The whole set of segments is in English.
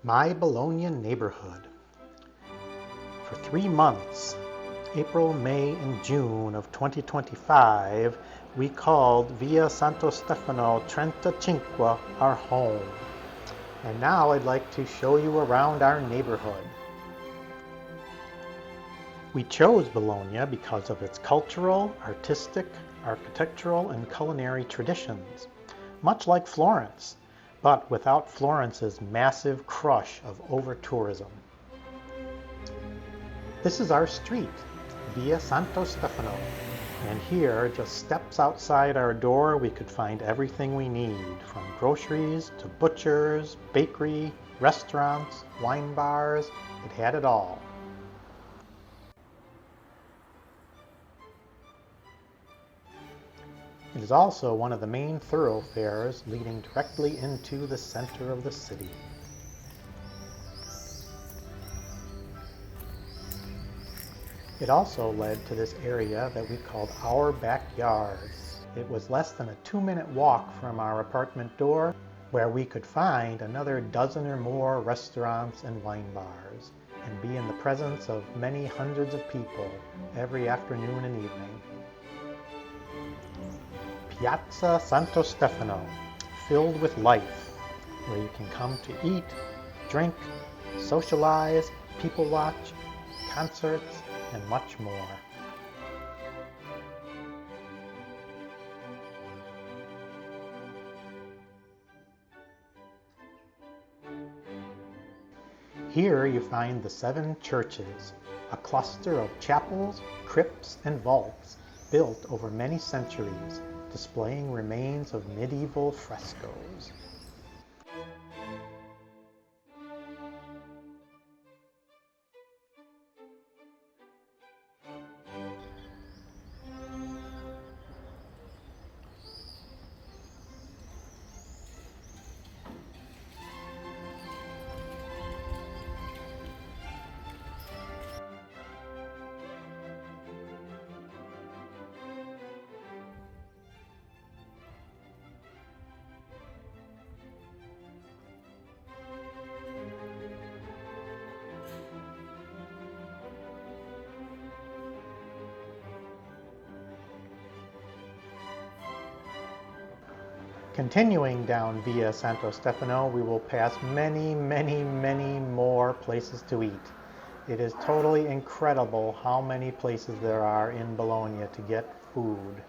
My Bologna neighborhood. For 3 months, April, May, and June of 2025, we called Via Santo Stefano 35 our home. And now I'd like to show you around our neighborhood. We chose Bologna because of its cultural, artistic, architectural, and culinary traditions, much like Florence, but without Florence's massive crush of over-tourism. This is our street, Via Santo Stefano, and here, just steps outside our door, we could find everything we need, from groceries to butchers, bakery, restaurants, wine bars. It had it all. It is also one of the main thoroughfares leading directly into the center of the city. It also led to this area that we called our backyard. It was less than a 2-minute walk from our apartment door, where we could find another dozen or more restaurants and wine bars, and be in the presence of many hundreds of people every afternoon and evening. Piazza Santo Stefano, filled with life, where you can come to eat, drink, socialize, people watch, concerts, and much more. Here you find the 7 churches, a cluster of chapels, crypts, and vaults built over many centuries, displaying remains of medieval frescoes. Continuing down Via Santo Stefano, we will pass many, many, many more places to eat. It is totally incredible how many places there are in Bologna to get food.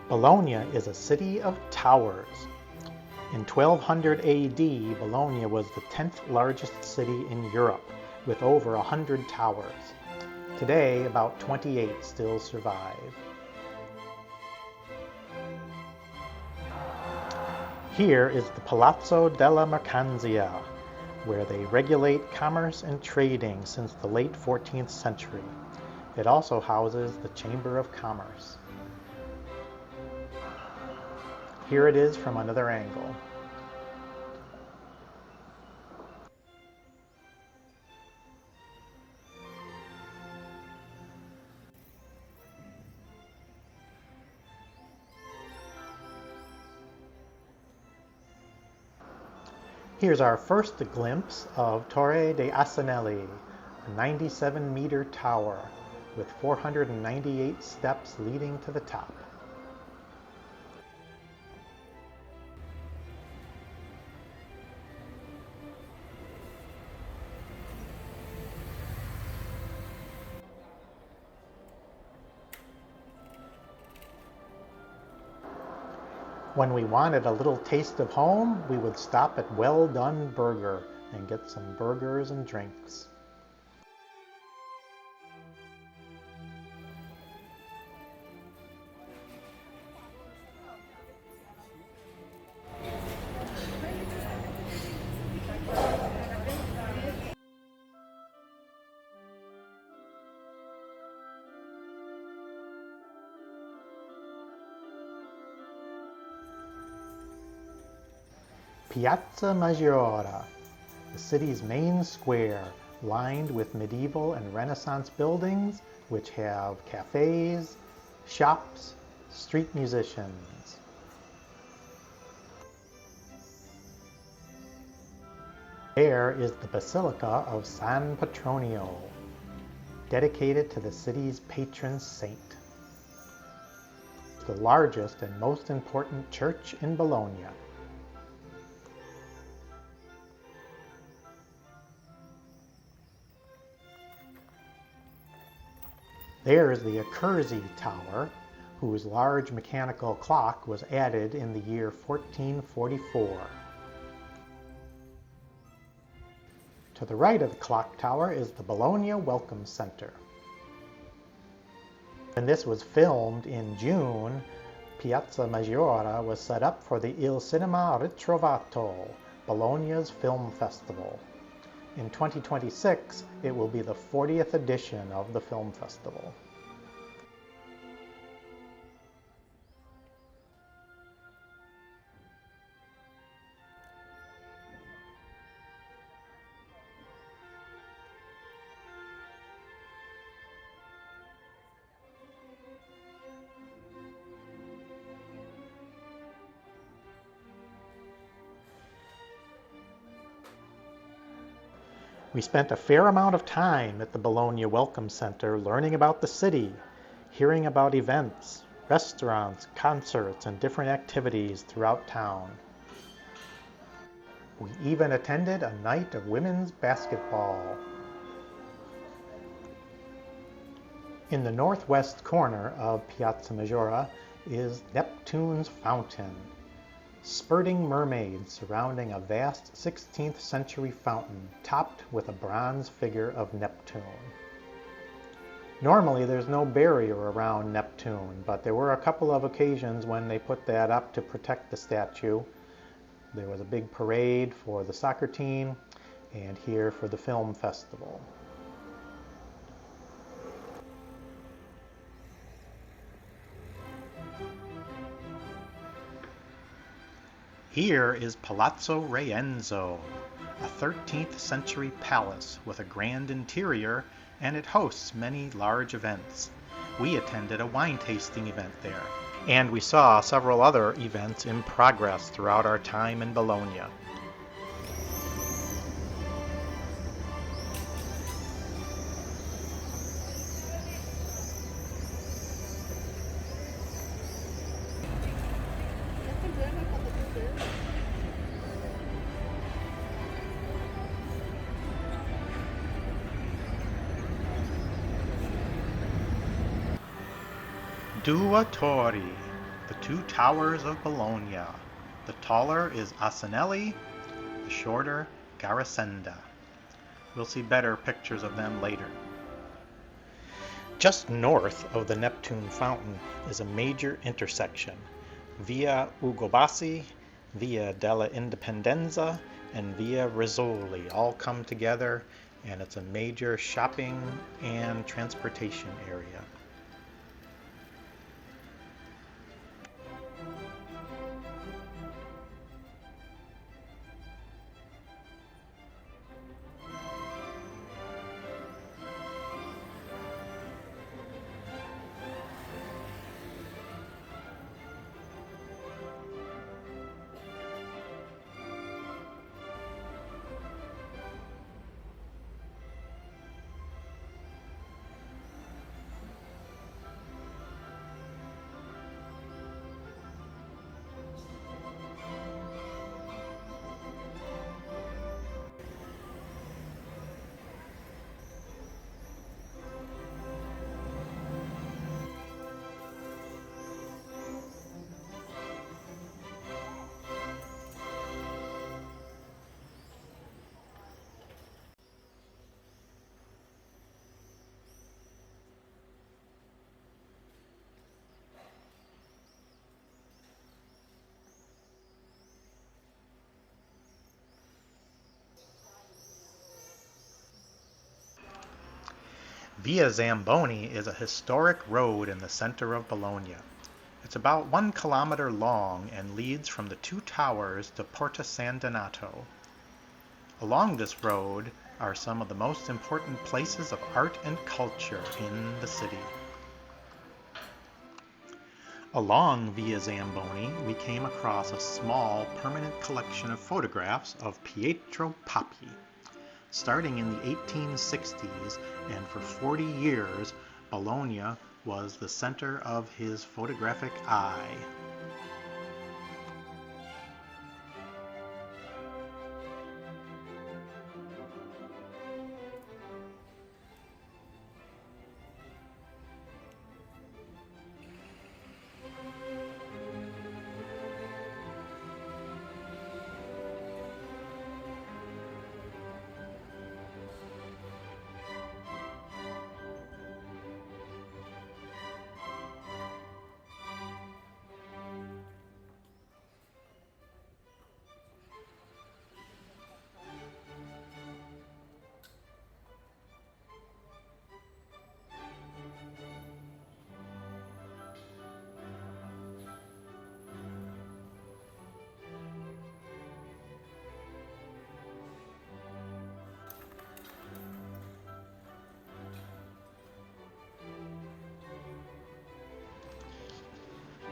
Bologna is a city of towers. In 1200 AD, Bologna was the 10th largest city in Europe, with over 100 towers. Today, about 28 still survive. Here is the Palazzo della Mercanzia, where they regulate commerce and trading since the late 14th century. It also houses the Chamber of Commerce. Here it is from another angle. Here's our first glimpse of Torre dei Asinelli, a 97-meter tower with 498 steps leading to the top. When we wanted a little taste of home, we would stop at Well Done Burger and get some burgers and drinks. Piazza Maggiore, the city's main square, lined with medieval and Renaissance buildings which have cafes, shops, street musicians. There is the Basilica of San Petronio, dedicated to the city's patron saint. The largest and most important church in Bologna. There's the Accursi Tower, whose large mechanical clock was added in the year 1444. To the right of the clock tower is the Bologna Welcome Center. When this was filmed in June, Piazza Maggiore was set up for the Il Cinema Ritrovato, Bologna's film festival. In 2026, it will be the 40th edition of the film festival. We spent a fair amount of time at the Bologna Welcome Center learning about the city, hearing about events, restaurants, concerts, and different activities throughout town. We even attended a night of women's basketball. In the northwest corner of Piazza Maggiore is Neptune's Fountain, spurting mermaids surrounding a vast 16th century fountain topped with a bronze figure of Neptune. Normally there's no barrier around Neptune, but there were a couple of occasions when they put that up to protect the statue. There was a big parade for the soccer team and here for the film festival. Here is Palazzo Rienzo, a 13th century palace with a grand interior, and it hosts many large events. We attended a wine tasting event there, and we saw several other events in progress throughout our time in Bologna. Due Torri, the two towers of Bologna. The taller is Asinelli, the shorter Garisenda. We'll see better pictures of them later. Just north of the Neptune Fountain is a major intersection. Via Ugo Bassi, Via della Indipendenza, and Via Rizzoli all come together, and it's a major shopping and transportation area. Via Zamboni is a historic road in the center of Bologna. It's about 1 kilometer long and leads from the two towers to Porta San Donato. Along this road are some of the most important places of art and culture in the city. Along Via Zamboni, we came across a small permanent collection of photographs of Pietro Papi. Starting in the 1860s and for 40 years, Bologna was the center of his photographic eye.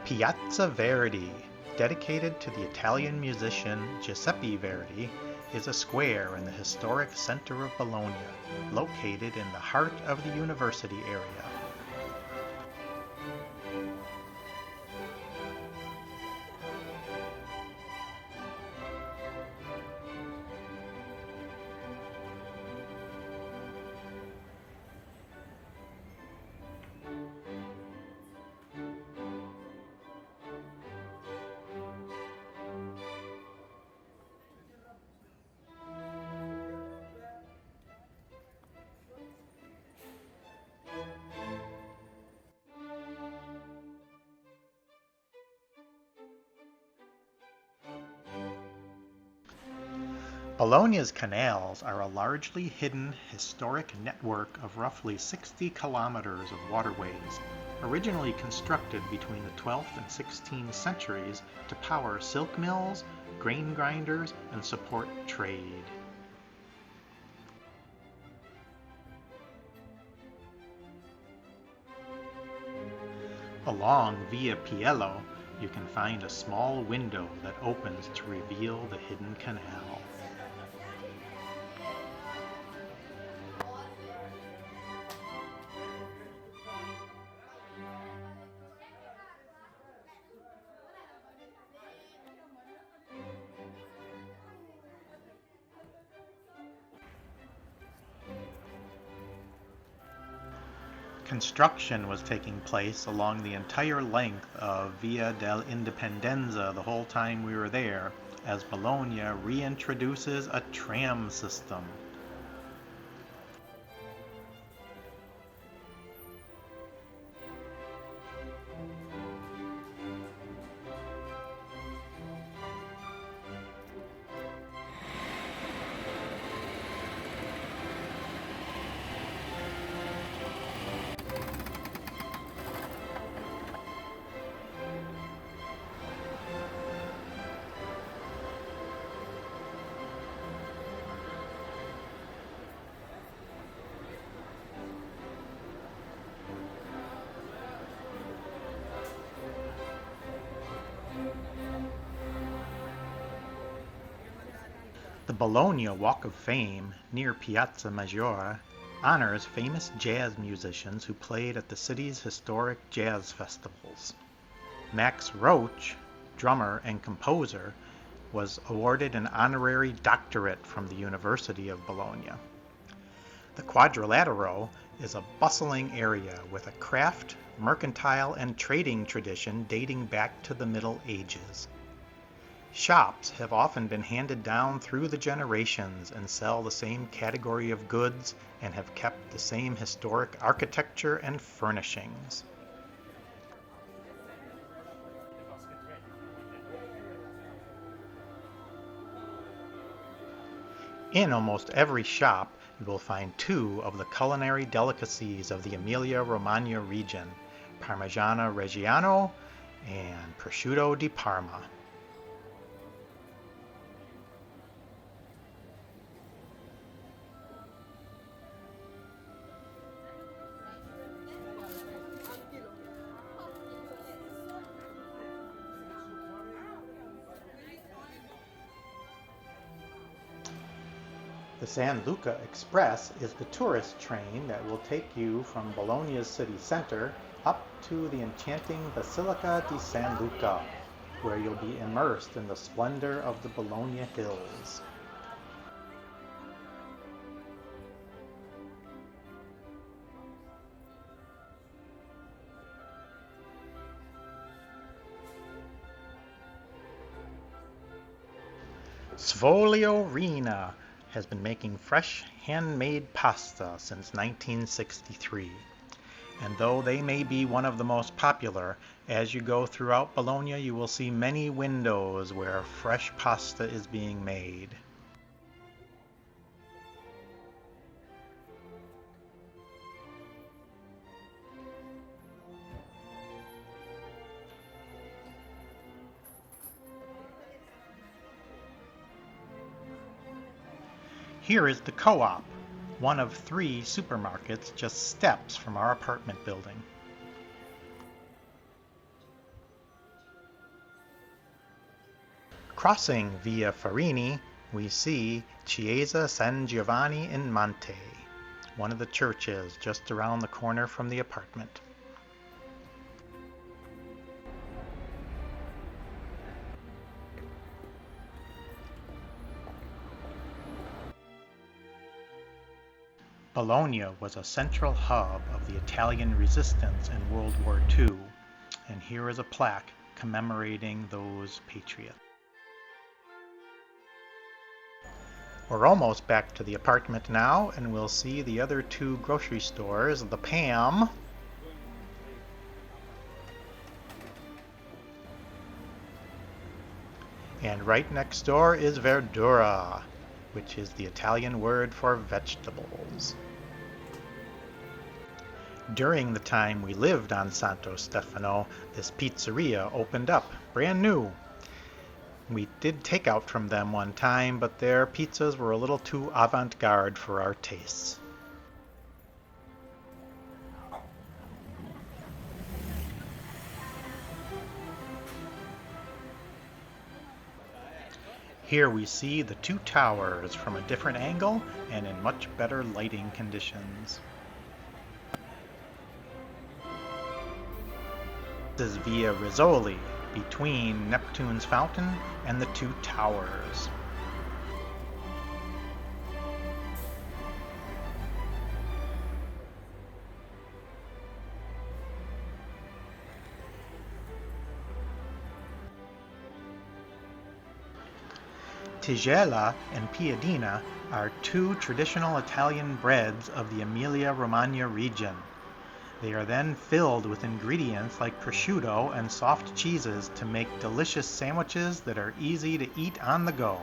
Piazza Verdi, dedicated to the Italian musician Giuseppe Verdi, is a square in the historic center of Bologna, located in the heart of the university area. Bologna's canals are a largely hidden historic network of roughly 60 kilometers of waterways, originally constructed between the 12th and 16th centuries to power silk mills, grain grinders, and support trade. Along Via Piello, you can find a small window that opens to reveal the hidden canal. Construction was taking place along the entire length of Via dell'Indipendenza the whole time we were there, as Bologna reintroduces a tram system. The Bologna Walk of Fame, near Piazza Maggiore, honors famous jazz musicians who played at the city's historic jazz festivals. Max Roach, drummer and composer, was awarded an honorary doctorate from the University of Bologna. The Quadrilatero is a bustling area with a craft, mercantile, and trading tradition dating back to the Middle Ages. Shops have often been handed down through the generations and sell the same category of goods and have kept the same historic architecture and furnishings. In almost every shop, you will find two of the culinary delicacies of the Emilia-Romagna region, Parmigiano Reggiano and prosciutto di Parma. The San Luca Express is the tourist train that will take you from Bologna's city center up to the enchanting Basilica di San Luca, where you'll be immersed in the splendor of the Bologna hills. Svoglio Rina has been making fresh handmade pasta since 1963. And though they may be one of the most popular, as you go throughout Bologna you will see many windows where fresh pasta is being made. Here is the Co-op, one of 3 supermarkets just steps from our apartment building. Crossing Via Farini, we see Chiesa San Giovanni in Monte, one of the churches just around the corner from the apartment. Bologna was a central hub of the Italian resistance in World War II, and here is a plaque commemorating those patriots. We're almost back to the apartment now, and we'll see the other 2 grocery stores, the Pam and right next door is Verdura, which is the Italian word for vegetables. During the time we lived on Santo Stefano, this pizzeria opened up, brand new. We did take out from them one time, but their pizzas were a little too avant-garde for our tastes. Here we see the 2 towers from a different angle and in much better lighting conditions. This is Via Rizzoli, between Neptune's Fountain and the 2 towers. Tigella and Piadina are 2 traditional Italian breads of the Emilia-Romagna region. They are then filled with ingredients like prosciutto and soft cheeses to make delicious sandwiches that are easy to eat on the go.